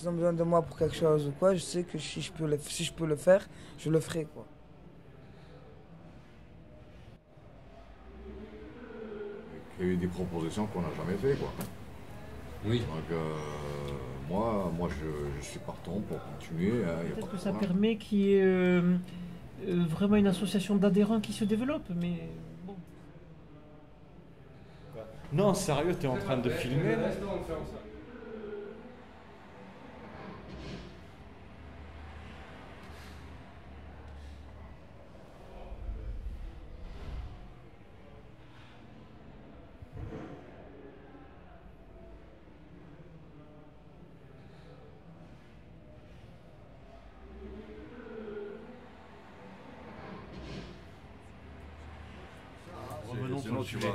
ils ont besoin de moi pour quelque chose ou quoi, je sais que si je peux le faire, je le ferai, quoi. Il y a eu des propositions qu'on n'a jamais fait, quoi. Oui. Donc, moi je suis partant pour continuer. Hein, Peut-être que ça permet qu'il y ait vraiment une association d'adhérents qui se développe, mais bon. Non, sérieux, t'es en train de filmer là? Revenons sur le sujet.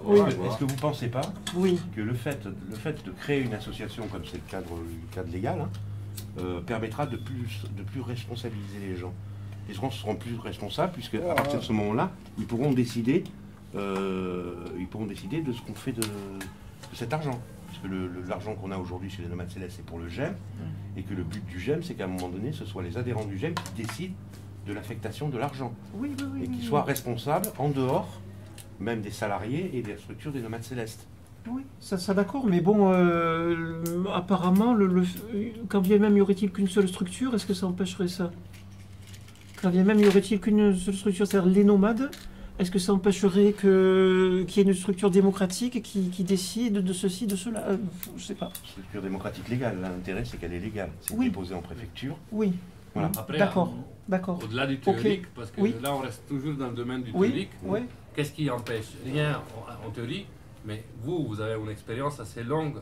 Oui. Est-ce que vous ne pensez pas Oui. que le fait de créer une association comme c'est le cadre légal permettra de plus responsabiliser les gens? Les gens seront plus responsables puisque à partir de ce moment-là, ils pourront décider de ce qu'on fait de cet argent. Puisque l'argent qu'on a aujourd'hui chez les Nomades Célestes, c'est pour le GEM, et que le but du GEM, c'est qu'à un moment donné, ce soit les adhérents du GEM qui décident de l'affectation de l'argent. Oui, oui, oui. Et qui soient responsables en dehors même des salariés et des structures des Nomades Célestes. Oui, ça d'accord, mais bon, apparemment, quand bien même y aurait-il qu'une seule structure, est-ce que ça empêcherait ça? Quand bien même y aurait-il qu'une seule structure, c'est-à-dire les nomades, est-ce que ça empêcherait qu'il y ait une structure démocratique qui décide de ceci, de cela? Je sais pas. Structure démocratique légale, l'intérêt c'est qu'elle est légale. C'est Oui. déposé en préfecture. Oui. Voilà. Après, D'accord, d'accord. Au-delà du théorique, parce que Oui. là on reste toujours dans le domaine du Oui, théorique. oui. Qu'est-ce qui empêche? Rien en théorie, mais vous avez une expérience assez longue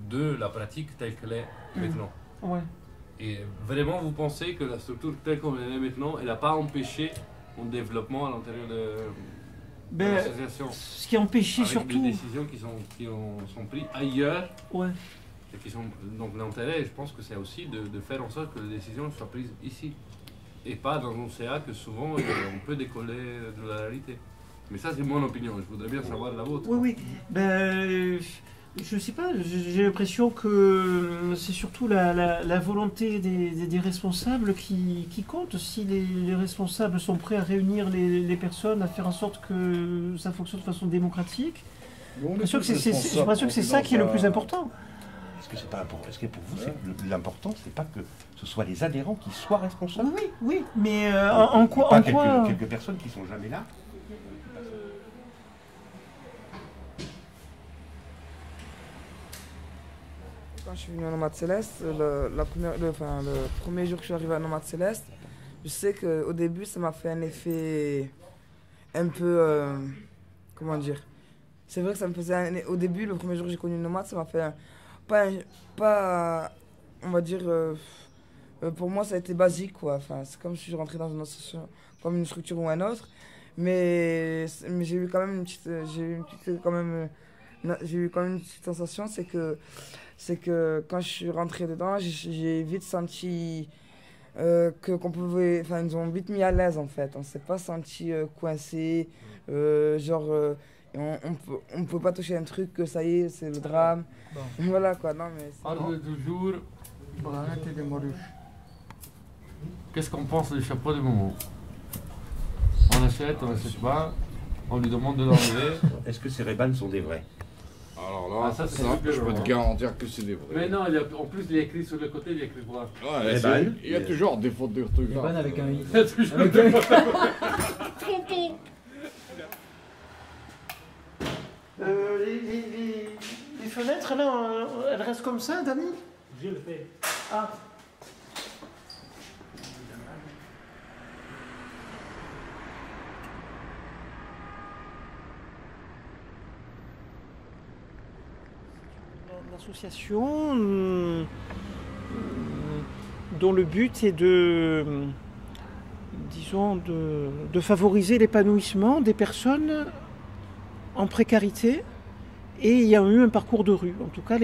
de la pratique telle qu'elle est maintenant. Ouais. Et vraiment, vous pensez que la structure telle qu'elle est maintenant, elle n'a pas empêché mon développement à l'intérieur de l'association? Ce qui empêchait avec surtout... des décisions qui sont prises ailleurs. Ouais. Et qui sont, donc l'intérêt, je pense que c'est aussi de faire en sorte que les décisions soient prises ici. Et pas dans un CA que souvent on peut décoller de la réalité. Mais ça, c'est mon opinion. Je voudrais bien savoir la vôtre. Oui, oui. Ben, je sais pas. J'ai l'impression que c'est surtout la volonté des responsables qui compte. Si les responsables sont prêts à réunir les personnes, à faire en sorte que ça fonctionne de façon démocratique, j'ai l'impression que c'est ça qui est le plus important. Est-ce que c'est pas important? Est-ce que pour vous, l'important, c'est pas que ce soit les adhérents qui soient responsables? Oui, oui. Mais en quoi, pas quelques personnes qui sont jamais là. Quand je suis venu à Nomade Céleste, le premier jour que je suis arrivé à Nomade Céleste, je sais qu'au début, ça m'a fait un effet un peu... comment dire? C'est vrai que ça me faisait... Au début, le premier jour que j'ai connu Nomade, ça m'a fait... Pas on va dire... pour moi, ça a été basique, quoi. Enfin, c'est comme si je rentrais dans une association, comme une structure ou un autre. Mais j'ai eu quand même une petite... J'ai eu quand même une petite sensation, c'est que quand je suis rentré dedans, j'ai vite senti qu'on pouvait, enfin ils nous ont vite mis à l'aise en fait. On s'est pas senti coincé, on peut pas toucher un truc que ça y est, c'est le drame. Bon. Voilà quoi, non mais... Parle toujours. Qu'est-ce qu'on pense du chapeau du moment? On achète pas, on lui demande de l'enlever. Est-ce que ces Ray-Ban sont des vrais? Alors là, Ah, ça, je peux te garantir que c'est des vrais. Mais non, en plus il est écrit sur le côté, il est écrit quoi? Ouais, il y a toujours des fautes d'orthographe. Ray-Ban avec un i. Il y a toujours Avec un i. Les fenêtres, là, elles restent comme ça, Dani? Je le fais. Ah. L'association dont le but est disons, de favoriser l'épanouissement des personnes en précarité et ayant eu un parcours de rue. En tout cas,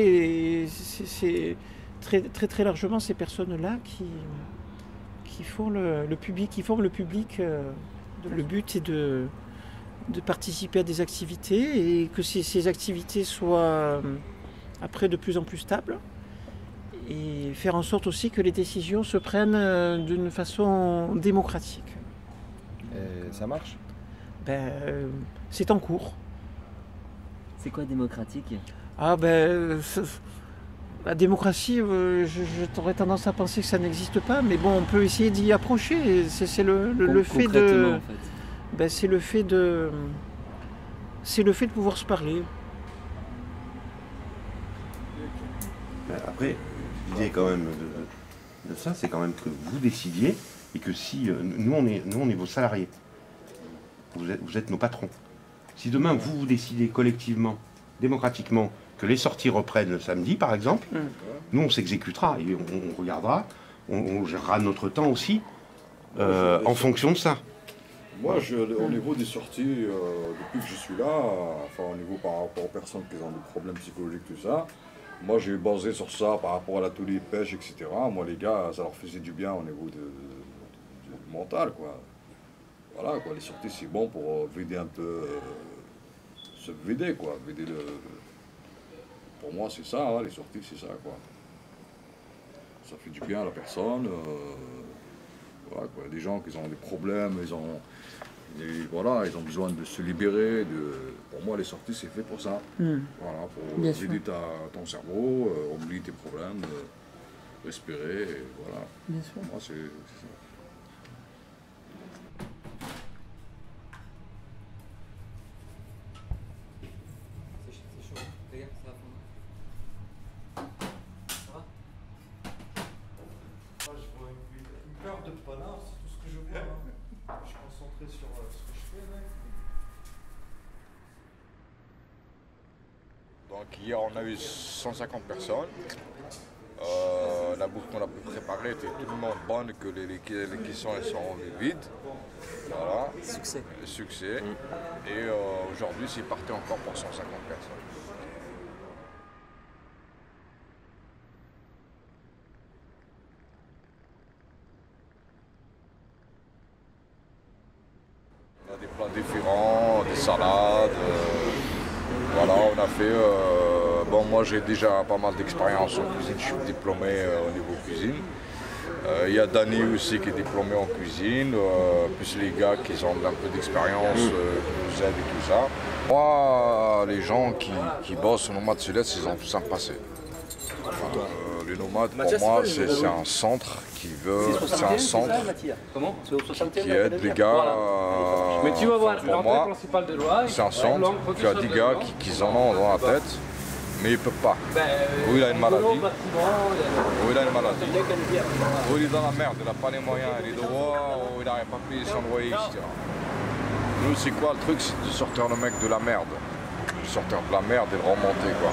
c'est très largement ces personnes-là qui forment le public. Le but est de participer à des activités et que ces activités soient après de plus en plus stables et faire en sorte aussi que les décisions se prennent d'une façon démocratique. Et ça marche? C'est en cours. C'est quoi démocratique? La démocratie, j'aurais tendance à penser que ça n'existe pas, mais bon, on peut essayer d'y approcher. C'est le fait de... En fait. C'est le fait de... C'est le fait de pouvoir se parler. Après, l'idée quand même de ça, c'est quand même que vous décidiez et que si nous on est vos salariés, vous êtes nos patrons. Si demain vous décidez collectivement, démocratiquement, que les sorties reprennent le samedi par exemple, nous on s'exécutera et on regardera, on gérera notre temps aussi en fonction de ça. Moi, au niveau des sorties, depuis que je suis là, enfin au niveau par rapport aux personnes qui ont des problèmes psychologiques, tout ça, moi j'ai basé sur ça par rapport à l'atelier de pêche, etc. Moi les gars, ça leur faisait du bien au niveau du mental, quoi. Voilà, quoi, les sorties c'est bon pour vider un peu, se vider, quoi, vider le... Pour moi c'est ça, hein, les sorties c'est ça, quoi. Ça fait du bien à la personne, voilà, quoi. Des gens qui ont des problèmes, voilà, ils ont besoin de se libérer. Pour moi, les sorties, c'est fait pour ça. Voilà, pour vider ton cerveau, oublier tes problèmes, respirer, et voilà. Bien sûr. Moi, c'est ça. C'est chaud. Les gars, ça va fondre. Ça va? Moi, je vois une peur de panard, c'est tout ce que je vois. Hein. Je suis concentré sur ce que je fais, mec. Donc hier on a eu 150 personnes. La bouffe qu'on a pu préparer était tellement bonne que les cuissons elles sont vides. Voilà. Succès. Succès. Et aujourd'hui c'est parti encore pour 150 personnes. On a des plats différents, des salades. Voilà, on a fait. Bon, moi j'ai déjà pas mal d'expérience en cuisine, je suis diplômé au niveau cuisine. Il y a Dani aussi qui est diplômé en cuisine, plus les gars qui ont un peu d'expérience, qui nous aident et tout ça. Moi, les gens qui bossent au Nomade Céleste, ils ont tout ça passé. Les nomades, pour moi, c'est un centre qui veut. C'est un centre qui aide les gars. Mais tu vas voir, pour moi, c'est un centre qui a des gars qui en ont dans la tête, mais ils ne peuvent pas. Ou il a une maladie, ou il a une maladie, ou il est dans la merde, il n'a pas les moyens, les droits, ou il n'arrive pas à payer son loyer, etc. Nous, c'est quoi le truc? C'est de sortir le mec de la merde. De sortir de la merde et de remonter, quoi.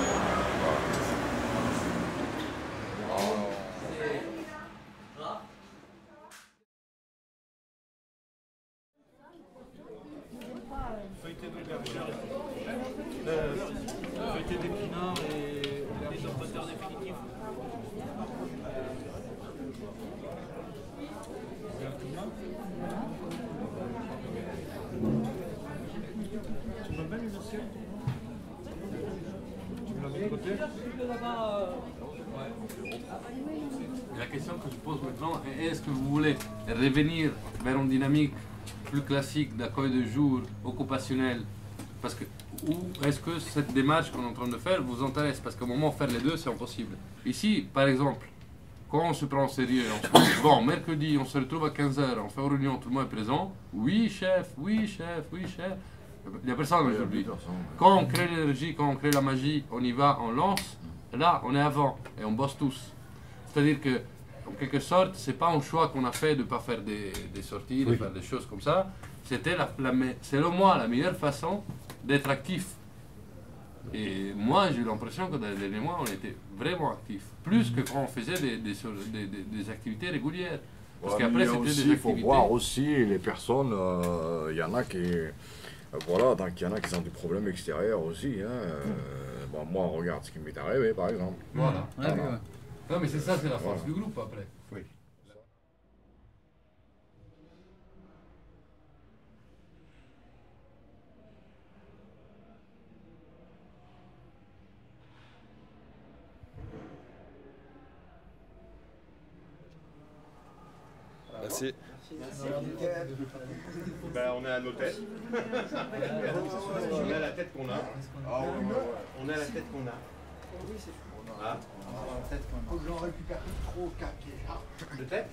Feuilleté d'épinards et les hommes moteurs définitifs. Tu me l'emmènes une assiette? Tu me la mets de côté? La question que je pose maintenant est est-ce que vous voulez revenir vers une dynamique plus classique d'accueil de jour, occupationnel, parce que, ou est-ce que cette démarche qu'on est en train de faire vous intéresse? Parce qu'au moment de faire les deux, c'est impossible. Ici, par exemple, quand on se prend au sérieux, on se dit, bon, mercredi, on se retrouve à 15h, on fait une réunion, tout le monde est présent. Oui, chef, oui, chef, oui, chef. Il n'y a personne aujourd'hui. Quand on crée l'énergie, quand on crée la magie, on y va, on lance. Là, on est avant et on bosse tous. C'est-à-dire que, en quelque sorte, c'est pas un choix qu'on a fait de ne pas faire des sorties, de faire des choses comme ça. C'était, selon moi, la meilleure façon d'être actif. Et moi, j'ai eu l'impression que dans les derniers mois, on était vraiment actifs. Plus que quand on faisait des activités régulières. Parce qu'après, c'était des activités... Il faut voir aussi les personnes, il y en a qui... voilà, donc il y en a qui ont des problèmes extérieurs aussi. Hein. Bon, moi, regarde ce qui m'est arrivé, par exemple. Voilà. Voilà. Non, mais c'est ça, c'est la force du groupe après. Oui. Merci. Ben, on est à nos têtes. On a la tête qu'on a. On a la tête qu'on a. Ah. Faut que j'en récupère trop 4 déjà. De tête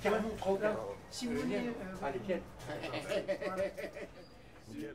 carrément trop. Si vous voulez. Allez, viens. Nickel.